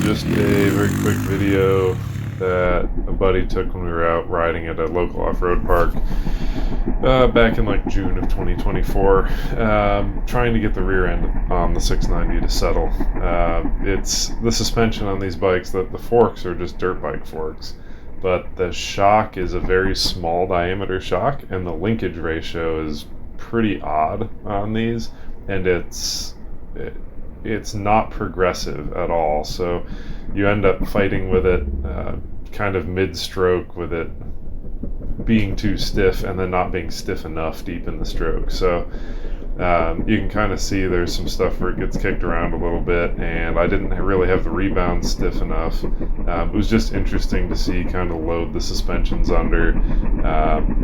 Just a very quick video that a buddy took when we were out riding at a local off-road park back in like June of 2024, trying to get the rear end on the 690 to settle. It's the suspension on these bikes that the forks are just dirt bike forks, but the shock is a very small diameter shock, and the linkage ratio is pretty odd on these, and it's not progressive at all. So you end up fighting with it kind of mid-stroke, with it being too stiff and then not being stiff enough deep in the stroke. So you can kind of see there's some stuff where it gets kicked around a little bit, and I didn't really have the rebound stiff enough. It was just interesting to see kind of load the suspensions under.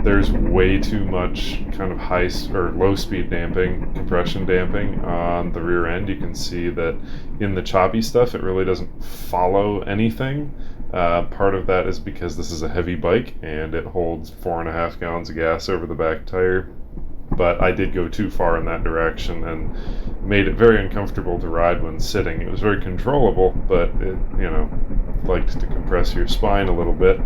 There's way too much kind of high or low speed damping, compression damping on the rear end. You can see that in the choppy stuff it really doesn't follow anything. Part of that is because this is a heavy bike and it holds 4.5 gallons of gas over the back tire, but I did go too far in that direction and made it very uncomfortable to ride when sitting. It was very controllable, but it, liked to compress your spine a little bit.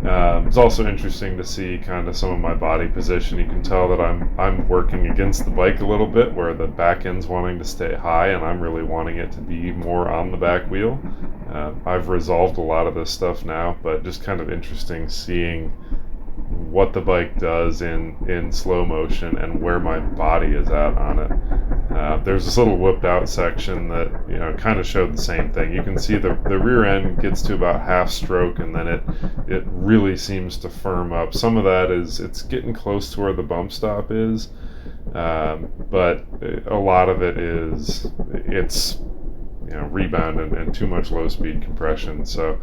It's also interesting to see kind of some of my body position. You can tell that I'm working against the bike a little bit, where the back end's wanting to stay high and I'm really wanting it to be more on the back wheel. I've resolved a lot of this stuff now, but just kind of interesting seeing what the bike does in slow motion and where my body is at on it. There's this little whipped out section that kind of showed the same thing. You can see the rear end gets to about half stroke, and then it really seems to firm up. Some of that is it's getting close to where the bump stop is, but a lot of it is it's rebound and too much low speed compression. So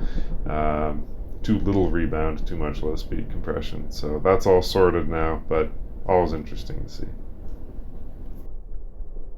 too little rebound, too much low speed compression. So that's all sorted now, but always interesting to see.